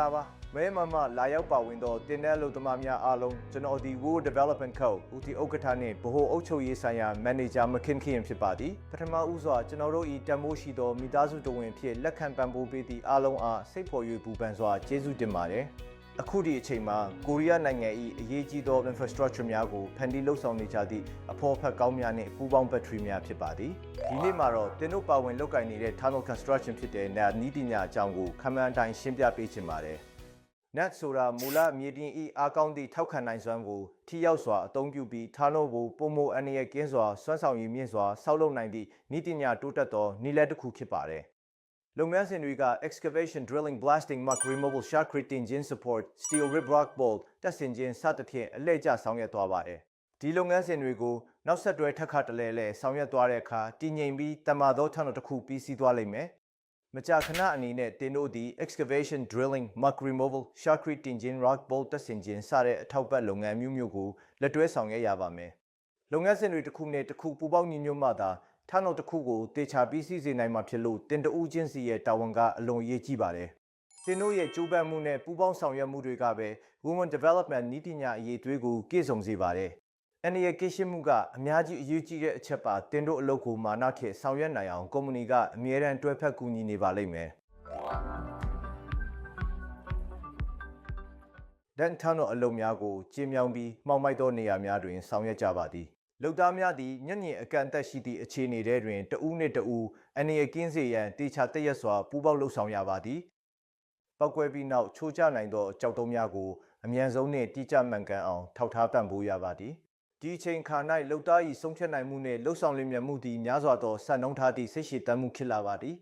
လာပါမဲမမလာရောက်ပါဝင်တော့တင်တဲ့လူသမားများအားလုံးကျွန်တော်ဒီ World Development Co ဦးတီဥက္ကဋ္ဌနဲ့ဗဟိုအုပ်ချုပ်ရေးဆိုင်ရာ Manager မခင်ခင်ဖြစ်ပါသည်ပထမဦးစွာကျွန်တော်တို့ဤတမိုးရှိသောမိသားစုတဝင်ဖြစ်လက်ခံပံ့ပိုးပေးသည့်အားလုံးအားစိတ်ဖော်၍ပူပန်စွာကျေးဇူးတင်ပါတယ်အခုဒီအချိန်မှာကိုရီးယားနိုင်ငံ၏အရေးကြီးသော infrastructure များကိုဖန်တီးလှုပ်ဆောင်နေကြသည့်အဖော်ဖက်ကောင်းများနှင့်ပူးပေါင်းဘက်ထရီများဖြစ်ပါသည်ဒီနေ့မှာတော့တင်တို့ပါဝင်လုပ်ကိုင်နေတဲ့ tunnel construction ဖြစ်တဲ့နာနီးပညာအကြောင်းကိုခမန်းတိုင်းရှင်းပြပေးချင်ပါတယ်NAT ဆိုတာမူလမြေပြင်ဤအားကောင်းသည့်ထောက်ခံနိုင်စွမ်းကိုထိရောက်စွာအသုံးပြုပြီး tunnel ကိုပုံမအန္တရာယ်ကင်းစွာစွမ်းဆောင်ရည်မြင့်စွာဆောက်လုပ်နိုင်သည့်နည်းပညာတိုးတက်သောနည်းလမ်းတစ်ခုဖြစ်ပါတယ်လုပ်ငန်းစဉ်တွေက excavation drilling blasting muck removal shotcrete engine support steel rib rock bolt တက်ဆင်ခြင်းစသဖြင့်အလှည့်ကျဆောင်ရွက်သွားပါတယ်ဒီလုပ်ငန်းစဉ်တွေကိုနောက်ဆက်တွဲထပ်ခါတလဲလဲဆောင်ရွက်သွားတဲ့အခါတည်ငြိမ်ပြီးတမာသော tunnel တစ်ခုပြီးစီးသွားလိမ့်မယ်မကြာခဏအနေနဲ့တင်တို့သည် excavation drilling muck removal shotcrete engine rock bolt တက်ဆင်ခြင်းစတဲ့အထောက်ပံ့လုပ်ငန်းမျိုးကိုလက်တွဲဆောင်ရွက်ရပါမယ်လုပ်ငန်းစဉ်တွေတစ်ခုနဲ့တစ်ခုပူးပေါင်းညီညွတ်မှသာtunnel တစ်ခုကိုတေချာပြီးစီးစေနိုင်မှာဖြစ်လို့တင်တဦးချင်းစီရဲ့တာဝန်ကအလွန်အရေးကြီးပါတယ်တင်တို့ရဲ့ကြိုးပမ်းမှုနဲ့ပူးပေါင်းဆောင်ရွက်မှုတွေကပဲ Women Development နည်းပညာအရေးအသွေးကိုပြည့်စုံစေပါတယ်အန်ဒီရဲ့ကိရှင်းမှုကအများကြီးအရေးကြီးတဲ့အချက်ပါတင်တို့အလုပ်ကိုမာနခေဆောင်ရွက်နိုင်အောင်ကုမ္ပဏီကအမြဲတမ်းတွဲဖက်ကူညီနေပါလိမ့်မယ်ဒန်tunnelအလုပ်များကိုကျင်းမြောင်းပြီးမှောက်မိုက်သောနေရာများတွင်ဆောင်ရွက်ကြပါသည်လုပ်သားများသည်ညညင်အကန့်အသတ်ရှိသည့်အခြေအနေတွင်တဦးနှင့်တဦးအန္တရာယ်ကင်းစေရန်တေချာတရက်စွာပူးပေါင်းလှုပ်ဆောင်ရပါသည်ပောက်ကွဲပြီးနောက်ချိုးကျနိုင်သောကြောက်တုံးများကိုအမြန်ဆုံးနှင့်တိကျမှန်ကန်အောင်ထောက်ထားပံ့ပိုးရပါသည်ဒီအချိန်ခါ၌လုပ်သား၏ဆုံးဖြတ်နိုင်မှုနှင့်လှုပ်ဆောင်လျင်မြန်မှုသည်များစွာသောစံနှုန်းထားသည့်စိတ်ရှည်တမ်းမှုဖြစ်လာပါသည်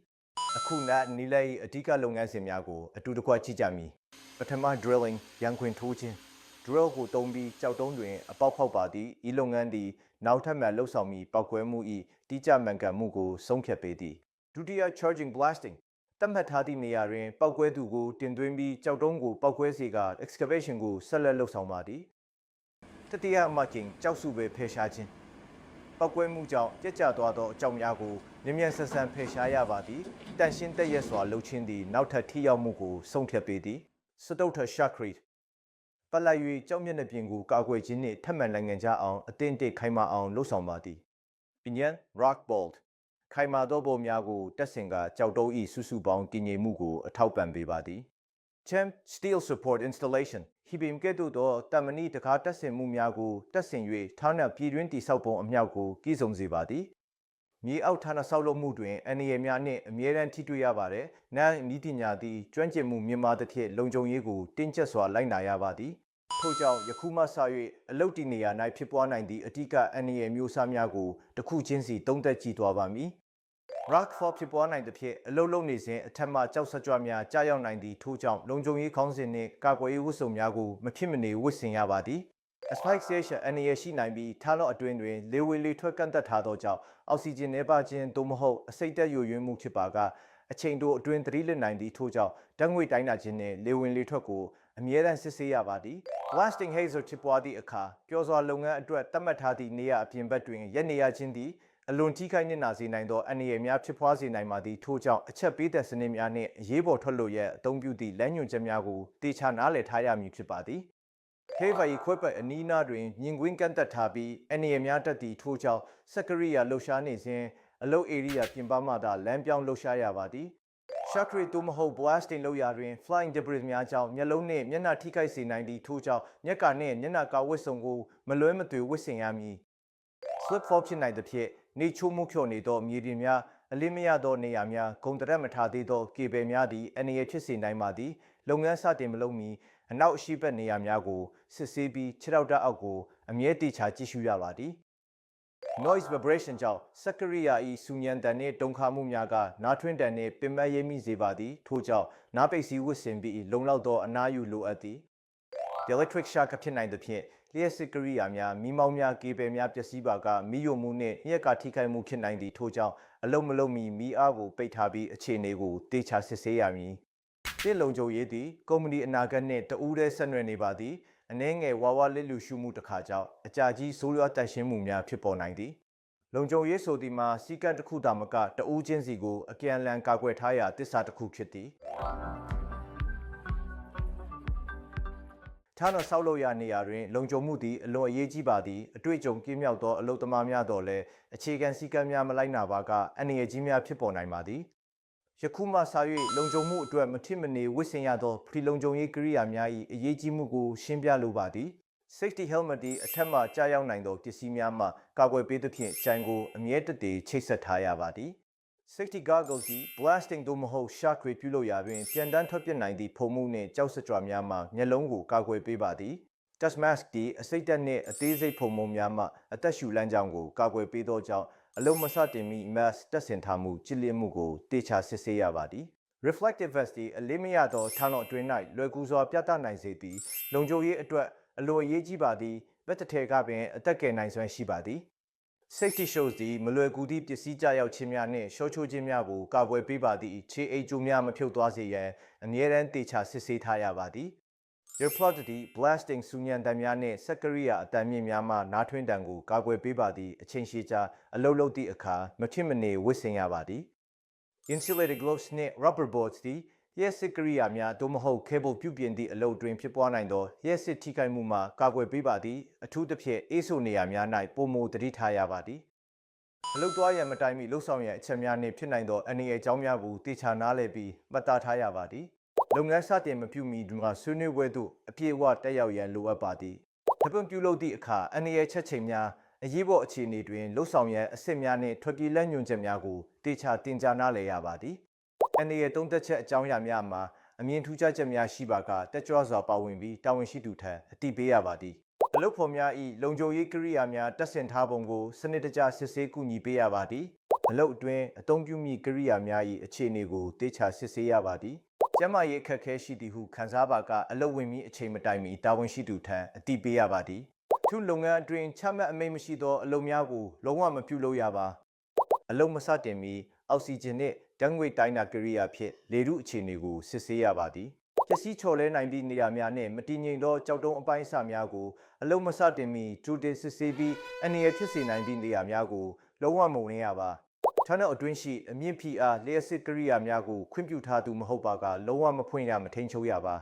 အခုနီလ၏အဓိကလုပ်ငန်းစဉ်များကိုအတူတကွကြည့်ကြမည်ပထမ drilling ရန်ခွင်ထိုးခြင်း drill ကိုတုံးပြီးကြောက်တုံးတွင်အပေါက်ဖောက်ပါသည်ဤလုပ်ငန်းသည်နောက်ထပ်မှလှုပ်ဆောင်မီပောက်ကွဲမှု၏တိကျမှန်ကန်မှုကိုဆုံးဖြတ်ပေးသည်ဒုတိယ charging blasting တတ်မှတ်ထားသည့်နေရာတွင်ပောက်ကွဲသူကိုတင်သွင်းပြီးကြောက်တုံးကိုပောက်ကွဲစေက excavation ကိုဆက်လက်လှုပ်ဆောင်ပါသည်တတိယ marking ကြောက်စုပဲဖယ်ရှားခြင်းပောက်ကွဲမှုကြောင့်ကြက်ကျသွားသောအကြောင်းများကိုမြ мян ဆန်ဆန်ဖယ်ရှားရပါသည်တန်ရှင်းတက်ရက်စွာလှုပ်ခြင်းသည်နောက်ထပ်ထိရောက်မှုကိုဆုံးဖြတ်ပေးသည်စတုထ shotcreteပတ်လိုက်၍ကြောက်မျက်နှာပြင်ကိုကာကွယ်ခြင်းနှင့်ထပ်မံနိုင်ငံကြအောင်အသင့်အတင့်ခိုင်မာအောင်လှုပ်ဆောင်ပါသည်ပြီးရင် rock bolt ခိုင်မာသောပုံများကိုတက်ဆင်ကကြောက်တုံး၏စုစုပေါင်းတည်ငြိမ်မှုကိုအထောက်ပံ့ပေးပါသည် Champ steel support installation ဟီဘင်ကဲ့သို့သောတမဏိတကားတက်ဆင်မှုများကိုတက်ဆင်၍ထောင်းနှံပြည်တွင်းတိဆောက်ပုံအမြောက်ကိုကည်ဆုံစေပါသည်မြေအောက်ဌာနဆောက်လုပ်မှုတွင်အန္တရာယ်များနှင့်အမြဲတမ်းထိတွေ့ရပါသည်။နန်းဤပညာသည်ကျွမ်းကျင်မှုမြင့်မားသဖြင့်လုံခြုံရေးကိုတင်းကျပ်စွာလိုက်နာရပါသည်။ထို့ကြောင့်ယခုမှစ၍အလုပ်တည်နေရာ၌ဖြစ်ပွားနိုင်သည့်အထူးအန္တရာယ်မျိုးစားများကိုတစ်ခုချင်းစီသုံးသပ်ကြည့်သွားပါမည်။ rock fall ဖြစ်ပွားနိုင်သဖြင့်အလုပ်လုပ်နေစဉ်အထက်မှကြောက်စကြွများကြားရောက်နိုင်သည့်ထို့ကြောင့်လုံခြုံရေးခေါင်းစဉ်နှင့်ကာကွယ်ရေးဝတ်စုံများကိုမဖြစ်မနေဝတ်ဆင်ရပါသည်။ asphyxiation အန္တရာယ်ရှိနိုင်ပြီးထားလော့အတွင်းတွင်လေဝင်လေထွက်ကန့်သက်ထားသောကြောင့်အောက်ဆီဂျင်နည်းပါးခြင်းသို့မဟုတ်အဆိပ်တက်ယိုယွင်းမှုဖြစ်ပါကအချိန်တိုအတွင်းသတိလစ်နိုင်သည့်ထို့ကြောင့်ဓာတ်ငွေ့တိုင်းတာခြင်းနှင့်လေဝင်လေထွက်ကိုအမြဲတမ်းစစ်ဆေးရပါသည် blasting hazard ဖြစ်ပွားသည့်အခါပျော်စွာလုပ်ငန်းအတွက်သတ်မှတ်ထားသည့်နေရာအပြင်ဘက်တွင်ရက်နေရခြင်းသည်အလွန်ထိခိုက်နစ်နာစေနိုင်သောအန္တရာယ်များဖြစ်ပွားစေနိုင်ပါသည်ထို့ကြောင့်အချက်ပေးသက်စနစ်များနှင့်အရေးပေါ်ထွက်လို့ရအသုံးပြုသည့်လမ်းညွှန်ချက်များကိုတေချာနားလည်ထားရမည်ဖြစ်ပါသည် heavy equipment အနီးနားတွင်မြင်ကွင်းကန့်သက်ထားပြီးအန္တရာယ်များတက်သည့်ထို့ကြောင့်စက်ကရိယာလှုပ်ရှားနေစဉ်အလုပ် area ပြင်ပမှသာလမ်းပြောင်းလှုပ်ရှားရပါသည် shotcrete သို့မဟုတ် blasting လုပ်ရာတွင် flying debris များကြောင့်မျက်လုံးနှင့်မျက်နှာထိခိုက်စေနိုင်သည့်ထို့ကြောင့်မျက်ကာနှင့်မျက်နှာကာဝတ်စုံကိုမလွဲမသွေဝတ်ဆင်ရမည် slip fall ဖြစ်နိုင်သဖြင့်နေချိုးမှုဖြော်နေသောမြေပြင်များအလင်းမရသောနေရာများဂုံတရက်မထားသေးသောကေဘယ်များသည်အန္တရာယ်ဖြစ်စေနိုင်ပါသည်လုပ်ငန်းစတင်မလုပ်မီအနောက်အရှိတ်နေရာများကိုစစ်ဆေးပြီးခြေထောက်တက်အောက်ကိုအမြဲတေချာကြည့်ရှုရပါသည် noise vibration ကြောင့်စက်ကရိယာ၏စူညံတန်နှင့်တုန်ခါမှုများကနားထွင်းတန်နှင့်ပင်ပန်းရိပ်မိစေပါသည်ထို့ကြောင့်နားပိတ်စည်းဝတ်ဆင်ပြီးလုံလောက်သောအနားယူလိုအပ်သည် electric shock ဖြစ်နိုင်သဖြင့်လျှက်စစ်ကိရိယာများမီးမောင်းများကေဘယ်များပျက်စီးပါကမီးယိုမှုနှင့်ညက်ကာထိခိုက်မှုဖြစ်နိုင်သည့်ထို့ကြောင့်အလုံးမလုံးမီမီးအားကိုပိတ်ထားပြီးအခြေအနေကိုတေချာစစ်ဆေးရမည်တစ်လုံခြုံရေးသည်ကုမ္ပဏီအနာဂတ်နှင့်တဦးတည်းဆက်နွယ်နေပါသည်အနည်းငယ်ဝါဝါလစ်လူရှုမှုတစ်ခါကြောင့်အကြာကြီးဆိုးရွားတန့်ရှင်းမှုများဖြစ်ပေါ်နိုင်သည်လုံခြုံရေးဆိုသည်မှာစီကံတစ်ခုသာမကတဦးချင်းစီကိုအပြန်အလှန်ကာကွယ်ထားရာတစ္ဆာတစ်ခုဖြစ်သည် ထားတော့ဆောက်လုပ်ရနေရာတွင်လုံခြုံမှုသည်အလွန်အရေးကြီးပါသည်အတွေ့အကြုံကင်းမြောက်သောအလုပ်သမားများတော်လည်းအခြေခံစည်းကမ်းများမလိုက်နာပါကအန္တရာယ်ကြီးများဖြစ်ပေါ်နိုင်ပါသည်ယခုမှစ၍လုံခြုံမှုအတွက်မထစ်မနေဝတ်ဆင်ရသောဖရီလုံခြုံရေးကိရိယာများ၏အရေးကြီးမှုကိုရှင်းပြလိုပါသည် Safety helmet သည်အထက်မှကြားရောက်နိုင်သောပစ္စည်းများမှကာကွယ်ပေးသဖြင့်ကြိုင်ကိုအမြဲတည်းချိတ်ဆက်ထားရပါသည် Safety goggles သည် blasting သို့မဟုတ် shock တွေပြုလုပ်ရာတွင်ပြန်တန်းထွက်ပစ်နိုင်သည့်ဖုံမှုနှင့်ကြောက်စကြွများမှမျက်လုံးကိုကာကွယ်ပေးပါသည် Dust mask သည်အစိတ်တက်နှင့်အသေးစိတ်ဖုံမှုများမှအသက်ရှူလမ်းကြောင်းကိုကာကွယ်ပေးသောကြောင့်အလုံးမစတင်မီ mask တပ်ဆင်ထားမှုကြည်လင်မှုကိုတေချာစစ်ဆေးရပါသည် Reflective vest သည်အလေးမရသောထောင်တော်အတွင်း၌လွယ်ကူစွာပြသနိုင်စေသည်လုံခြုံရေးအတွက်အလွန်အရေးကြီးပါသည်ဗက်တထဲကပင်အသက်ကယ်နိုင်စွမ်းရှိပါသည် Safety shoes သည်မလွယ်ကူသည့်ပစ္စည်းကြရောက်ခြင်းများနှင့်ရှော့ချိုးခြင်းများကိုကာကွယ်ပေးပါသည့်ခြေအိတ်ကြိုးများမဖြုတ်သွားစေရန်အမြဲတမ်းတေချာစစ်ဆေးထားရပါသည် Earplug သည် blasting ဆူညံတံများနှင့်စက်ကရိယာအတံမြင့်များမှနားထွင်းတံကိုကာကွယ်ပေးပါသည့်အချိန်ရှည်ကြာအလုပ်လုပ်သည့်အခါမထစ်မနေဝတ်ဆင်ရပါသည် Insulated gloves နှင့် rubber boards သည်လျှက်စစ်ကိရိယာများသို့မဟုတ် cable ပြုပြင်သည့်အလုပ်တွင်ဖြစ်ပွားနိုင်သောလျှက်စစ်ထိခိုက်မှုမှကာကွယ်ပေးပါသည်အထူးသဖြင့်အေးဆိုနေရာများ၌ပုံမသတိထားရပါသည်အလုပ်သွားရန်မတိုင်မီလှုပ်ဆောင်ရန်အချက်များနှင့်ဖြစ်နိုင်သောအန္တရာယ်ကြောင်းများကိုတေချာနားလည်ပြီးမှတ်သားထားရပါသည်လုပ်ငန်းစတင်မပြုမီတွင်ဆွေးနွေးပွဲသို့အပြည့်အဝတက်ရောက်ရန်လိုအပ်ပါသည်တပွင့်ပြုလုပ်သည့်အခါအန္တရာယ်ချက်ချိန်များအရေးပေါ်အခြေအနေတွင်လှုပ်ဆောင်ရန်အဆင့်များနှင့်ထွက်ပြေးလန့်ညွှန်ချက်များကိုတေချာတင်ကြားနားလည်ရပါသည်အန္တရာယ်သုံးသက်ချက်အကြောင်းအရာများမှာအမြင်ထူးခြားချက်များရှိပါကတက်ကြွစွာပါဝင်ပြီးတာဝန်ရှိသူထံအသိပေးရပါသည်အလုပ်ဖော်များ၏လုံခြုံရေးကိရိယာများတပ်ဆင်ထားပုံကိုစနစ်တကျစစ်ဆေးကူညီပေးရပါသည်အလုပ်အတွင်းအသုံးပြုမည့်ကိရိယာများ၏အခြေအနေကိုတေချာစစ်ဆေးရပါသည်ကျန်းမာရေးအခက်အခဲရှိသည်ဟုခန်းစားပါကအလုပ်ဝင်မည့်အချိန်မတိုင်မီတာဝန်ရှိသူထံအသိပေးရပါသည်သူလုပ်ငန်းအတွင်းချမှတ်အမိန့်မရှိသောအလုပ်များကိုလုံးဝမပြုလုပ်ရပါအလုပ်မစတင်မီအောက်ဆီဂျင်နှင့်ဓာတ်ငွေ့တိုင်းတာကိရိယာဖြင့်လေထုအခြေအနေကိုစစ်ဆေးရပါသည်ပျက်စီးချော်လဲနိုင်သည့်နေရာများနှင့်မတည်ငြိမ်သောကြောက်တုံးအပိုင်းအစများကိုအလုံးမစတင်မီကြိုတင်စစ်ဆေးပြီးအန္တရာယ်ဖြစ်စေနိုင်သည့်နေရာများကိုလုံးဝမဝင်ရပါဌာနအတွင်းရှိအမြင့်ဖိအားလျှက်စစ်ကိရိယာများကိုခွင့်ပြုထားသူမဟုတ်ပါကလုံးဝမဖွင့်ရမထိန်ချုပ်ရပါယ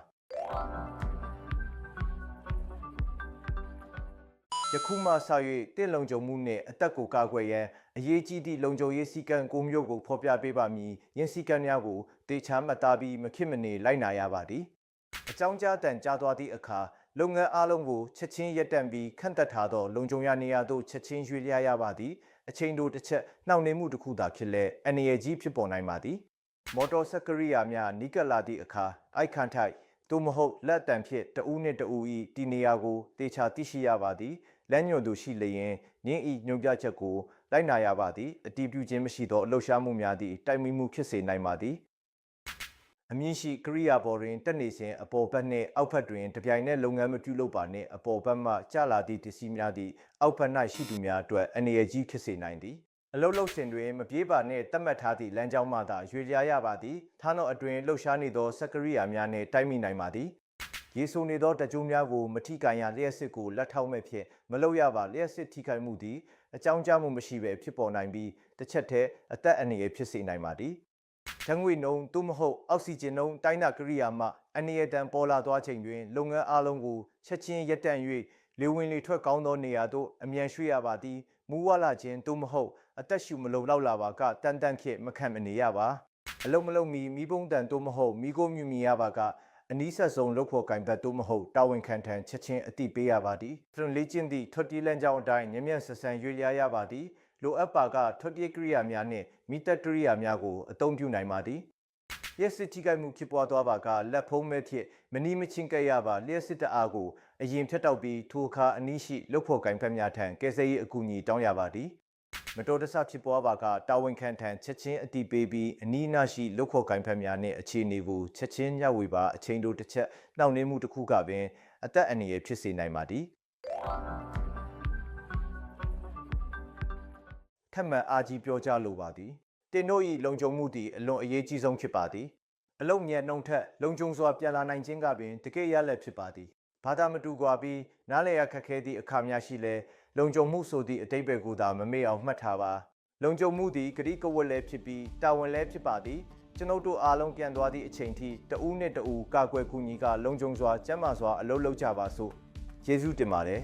ခုမှစ၍တင့်လုံခြုံမှုနှင့်အသက်ကိုကာကွယ်ရန်အရေးကြီးသည့်လုံခြုံရေးစည်းကမ်း9မျိုးကိုဖော်ပြပေးပါမည်ယင်းစည်းကမ်းများကိုတေချာမှတ်သားပြီးမခင်မနေလိုက်နာရပါသည်အကြောင်းကြားတန်ကြားသွားသည့်အခါလုပ်ငန်းအားလုံးကိုချက်ချင်းရပ်တန့်ပြီးခန့်သက်ထားသောလုံခြုံရနေရာသို့ချက်ချင်းရွှေ့လျားရပါသည်အချိန်တိုတစ်ချက်နှောင့်နှေးမှုတစ်ခုသာဖြစ်လဲအန္တရာယ်ကြီးဖြစ်ပေါ်နိုင်ပါသည်မော်တော်စက်ကရိယာများနီးကပ်လာသည့်အခါအိုက်ခန့်ထိုက်သို့မဟုတ်လက်တံဖြင့်တဦးနှင့်တဦး၏တည်နေရာကိုတေချာသိရှိရပါသည်လမ်းညွှန်သူရှိလျင်ညင်းဤညွှန်ပြချက်ကိုလိုက်နာရပါသည်အတည်ပြုခြင်းမရှိသောလှုပ်ရှားမှုများသည့်တိုက်မိမှုဖြစ်စေနိုင်ပါသည်အမြင့်ရှိကိရိယာပေါ်တွင်တက်နေစဉ်အပေါ်ဘက်နှင့်အောက်ဘက်တွင်တပြိုင်နက်လုပ်ငန်းမပြုလုပ်ပါနှင့်အပေါ်ဘက်မှကျလာသည့်ပစ္စည်းများသည့်အောက်ဘက်၌ရှိသူများအတွက်အန္တရာယ်ကြီးဖြစ်စေနိုင်သည်အလုပ်လုပ်စဉ်တွင်မပြေးပါနှင့်တတ်မှတ်ထားသည့်လမ်းကြောင်းမှသာရွေလျားရပါသည်ထားသောအတွင်လှုပ်ရှားနေသောစက်ကရိယာများနှင့်တိုက်မိနိုင်ပါသည်ရေဆိုနေသောတကြိုးများကိုမထိကန်ရလျှက်စစ်ကိုလက်ထောက်မဲ့ဖြင့်မလုပ်ရပါလျှက်စစ်ထိခိုက်မှုသည်အကြောင်းကြားမှုမရှိဘဲဖြစ်ပေါ်နိုင်ပြီးတစ်ချက်တည်းအသက်အန္တရာယ်ဖြစ်စေနိုင်ပါသည်ဓာတ်ငွေ့နှုန်းသို့မဟုတ်အောက်ဆီဂျင်နှုန်းတိုင်းတာကိရိယာမှအန္တရာယ်တံပေါ်လာသွားချိန်တွင်လုပ်ငန်းအားလုံးကိုချက်ချင်းရပ်တန့်၍လေဝင်လေထွက်ကောင်းသောနေရာသို့အမြန်ရွှေ့ရပါသည်မူဝါလာခြင်းသို့မဟုတ်အသက်ရှူမလုံလောက်လာပါကတန်တန်ခေမခံမနေရပါအလုံးမလုံးမီမိဘုံတန်သို့မဟုတ်မိကိုမြူမီရပါကအနီးဆက်ဆုံးလုပ်ဖို့ကင်ဘတ်သို့မဟုတ်တာဝန်ခံထံချက်ချင်းအတိပေးရပါသည်ဖရွန်လေးကျင်းသည့်ထွက်ပြေးလမ်းကြောင်းအတိုင်းညံ့ညံ့ဆဆန်ရွေ့လျားရပါသည်လိုအပ်ပါကထွက်ပြေးကိရိယာများနှင့်မိသက်ကိရိယာများကိုအသုံးပြုနိုင်ပါသည်လျှက်စစ်ထိခိုက်မှုဖြစ်ပွားသွားပါကလက်ဖုံးမဲ့ဖြင့်မနီးမချင်းကဲ့ရပါလျှက်စစ်တအားကိုအရင်ဖြတ်တောက်ပြီးထိုအခါအနီးရှိလုပ်ဖို့ကင်ဘတ်များထံကယ်ဆယ်ရေးအကူအညီတောင်းရပါသည်မတော်တဆဖြစ်ပွားပါကတာဝန်ခံထံချက်ချင်းအတိပေးပြီးအနီးအနားရှိလုပ်ဖို့ကင်ဘတ်များနှင့်အခြေအနေကိုချက်ချင်းညဝေပါအချိန်တိုတစ်ချက်နှောင့်နှေးမှုတစ်ခုကပင်အသက်အန္တရာယ်ဖြစ်စေနိုင်ပါသည်ထပ်မံအားကြီးပြောကြားလိုပါသည်တင်တို့၏လုံခြုံမှုသည်အလွန်အရေးကြီးဆုံးဖြစ်ပါသည်အလုံမြတ်နှုံထက်လုံခြုံစွာပြန်လာနိုင်ခြင်းကပင်တကယ်ရလဒ်ဖြစ်ပါသည်ဘာသာမတူကွာပြီးနားလည်ရခက်ခဲသည့်အခါများရှိလဲလုံခြုံမှုဆိုသည့်အတိတ်ပဲကိုသာမမေ့အောင်မှတ်ထားပါလုံခြုံမှုသည်ဂရိကဝတ်လည်းဖြစ်ပြီးတာဝန်လည်းဖြစ်ပါသည် ကျွန်ုပ်တို့အားလုံးပြန်သွားသည့်အချိန်ထိတဦးနှင့်တဦးကာကွယ်ကူညီကလုံခြုံစွာကျန်းမာစွာအလုပ်လုပ်ကြပါစို့ယေရှုတင်ပါတယ်